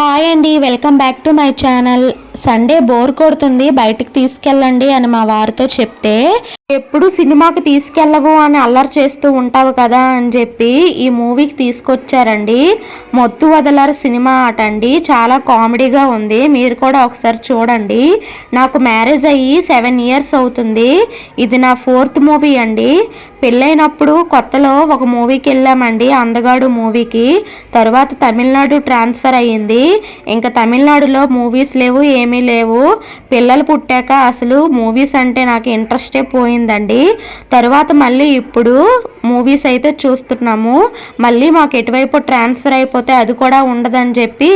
Hi అండి, welcome back to my channel. Sunday bore కొడుతుంది, బయటకు తీసుకెళ్ళండి అని మా వారితో చెప్తే, ఎప్పుడు సినిమాకి తీసుకెళ్ళవు అని అల్లరి చేస్తూ ఉంటావు కదా అని చెప్పి ఈ మూవీకి తీసుకొచ్చారండి. మొత్తు వదలరు సినిమా అటండి. చాలా కామెడీగా ఉంది, మీరు కూడా ఒకసారి చూడండి. నాకు మ్యారేజ్ అయ్యి 7 years అవుతుంది. ఇది నా 4th మూవీ అండి. పెళ్ళైనప్పుడు కొత్తలో ఒక మూవీకి వెళ్ళామండి, అందగాడు మూవీకి. తర్వాత తమిళనాడు ట్రాన్స్ఫర్ అయ్యింది. ఇంకా తమిళనాడులో మూవీస్ లేవు, ఏమీ లేవు. పిల్లలు పుట్టాక అసలు మూవీస్ అంటే నాకు ఇంట్రెస్టే పోయిందండి. తర్వాత మళ్ళీ ఇప్పుడు మూవీస్ అయితే చూస్తున్నాము. మళ్ళీ మాకు ఎటువైపు ట్రాన్స్ఫర్ అయిపోతే అది కూడా ఉండదని చెప్పి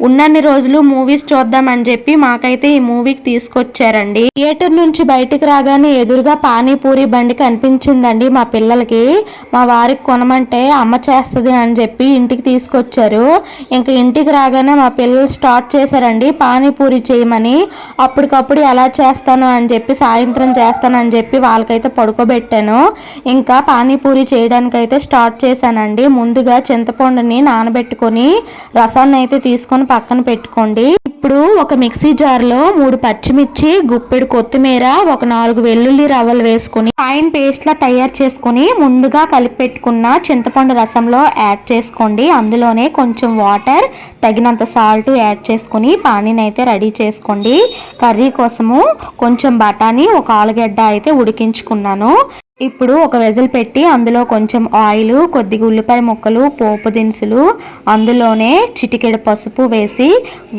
ఉన్నన్ని రోజులు మూవీస్ చూద్దామని చెప్పి మాకైతే ఈ మూవీకి తీసుకొచ్చారండి. థియేటర్ నుంచి బయటికి రాగానే ఎదురుగా పానీపూరి బండి కనిపించిందండి. మా పిల్లలకి, మా వారికి కొనమంటే అమ్మ చేస్తుంది అని చెప్పి ఇంటికి తీసుకొచ్చారు. ఇంకా ఇంటికి రాగానే మా పిల్లలు స్టార్ట్ చేశారండి పానీపూరి చేయమని. అప్పటికప్పుడు ఎలా చేస్తాను అని చెప్పి, సాయంత్రం చేస్తాను అని చెప్పి వాళ్ళకైతే పడుకోబెట్టాను. ఇంకా పానీపూరి చేయడానికి అయితే స్టార్ట్ చేశానండి. ముందుగా చింతపండుని నానబెట్టుకొని రసాన్ని అయితే తీసుకొని పక్కన పెట్టుకోండి. ఇప్పుడు ఒక మిక్సీ జార్లో 3 పచ్చిమిర్చి, గుప్పెడు కొత్తిమీర, ఒక 4 వెల్లుల్లి రవ్వలు వేసుకుని ఫైన్ పేస్ట్లా తయారు చేసుకుని ముందుగా కలిపి పెట్టుకున్న చింతపండు రసంలో యాడ్ చేసుకోండి. అందులోనే కొంచెం వాటర్, తగినంత సాల్ట్ యాడ్ చేసుకుని పానీని అయితే రెడీ చేసుకోండి. కర్రీ కోసము కొంచెం బఠానీ, ఒక ఆలుగడ్డ అయితే ఉడికించుకున్నాను. ఇప్పుడు ఒక వెజల్ పెట్టి అందులో కొంచెం ఆయిల్, కొద్దిగా ఉల్లిపాయ ముక్కలు, పోపు దినుసులు, అందులోనే చిటికెడు పసుపు వేసి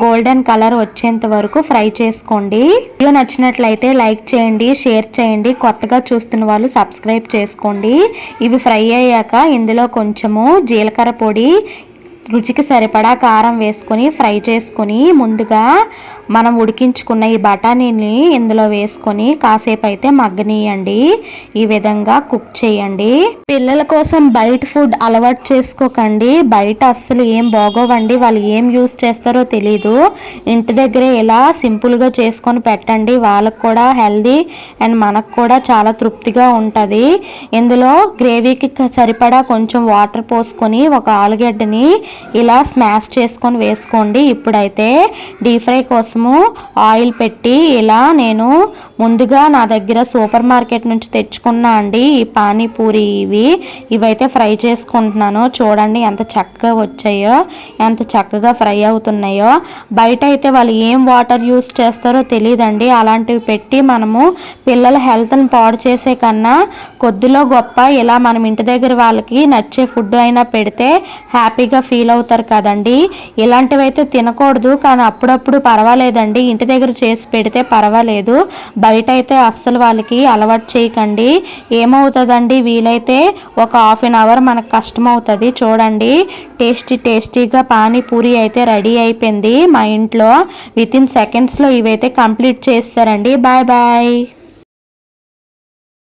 గోల్డెన్ కలర్ వచ్చేంత వరకు ఫ్రై చేసుకోండి. వీడియో నచ్చినట్లయితే లైక్ చేయండి, షేర్ చేయండి. కొత్తగా చూస్తున్న వాళ్ళు సబ్స్క్రైబ్ చేసుకోండి. ఇవి ఫ్రై అయ్యాక ఇందులో కొంచెము జీలకర్ర పొడి, రుచికి సరిపడా కారం వేసుకొని ఫ్రై చేసుకొని ముందుగా మనం ఉడికించుకున్న ఈ బఠానీని ఇందులో వేసుకొని కాసేపు అయితే మగ్గనీయండి. ఈ విధంగా కుక్ చేయండి. పిల్లల కోసం బయట ఫుడ్ అలవాటు చేసుకోకండి. బయట అస్సలు ఏం బాగోవండి, వాళ్ళు ఏం యూస్ చేస్తారో తెలీదు. ఇంటి దగ్గరే ఇలా సింపుల్గా చేసుకొని పెట్టండి. వాళ్ళకు కూడా హెల్దీ అండ్ మనకు కూడా చాలా తృప్తిగా ఉంటుంది. ఇందులో గ్రేవీకి సరిపడా కొంచెం వాటర్ పోసుకొని ఒక ఆలుగడ్డని ఇలా స్మాష్ చేసుకొని వేసుకోండి. ఇప్పుడైతే డీప్ ఫ్రై కోసము ఆయిల్ పెట్టి ఇలా నేను ముందుగా నా దగ్గర సూపర్ మార్కెట్ నుంచి తెచ్చుకున్నా అండి ఈ పానీపూరి. ఇవైతే ఫ్రై చేసుకుంటున్నాను. చూడండి ఎంత చక్కగా వచ్చాయో, ఎంత చక్కగా ఫ్రై అవుతున్నాయో. బయట అయితే వాళ్ళు ఏం వాటర్ యూస్ చేస్తారో తెలియదండి. అలాంటివి పెట్టి మనము పిల్లల హెల్త్ని పాడు చేసే కన్నా కొద్దిలో గొప్ప ఇలా మనం ఇంటి దగ్గర వాళ్ళకి నచ్చే ఫుడ్ అయినా పెడితే హ్యాపీగా ఫీల్ అవుతారు కదండి. ఇలాంటివి అయితే తినకూడదు, కానీ అప్పుడప్పుడు పర్వాలేదండి, ఇంటి దగ్గర చేసి పెడితే పర్వాలేదు. బయట అయితే అస్సలు వాళ్ళకి అలవాటు చేయకండి. ఏమవుతుందండి, వీలైతే ఒక 1/2 hour మనకు కష్టం అవుతుంది. చూడండి టేస్టీగా పానీపూరి అయితే రెడీ అయిపోయింది. మా ఇంట్లో వితిన్ సెకండ్స్లో ఇవైతే కంప్లీట్ చేస్తారండి. Bye bye.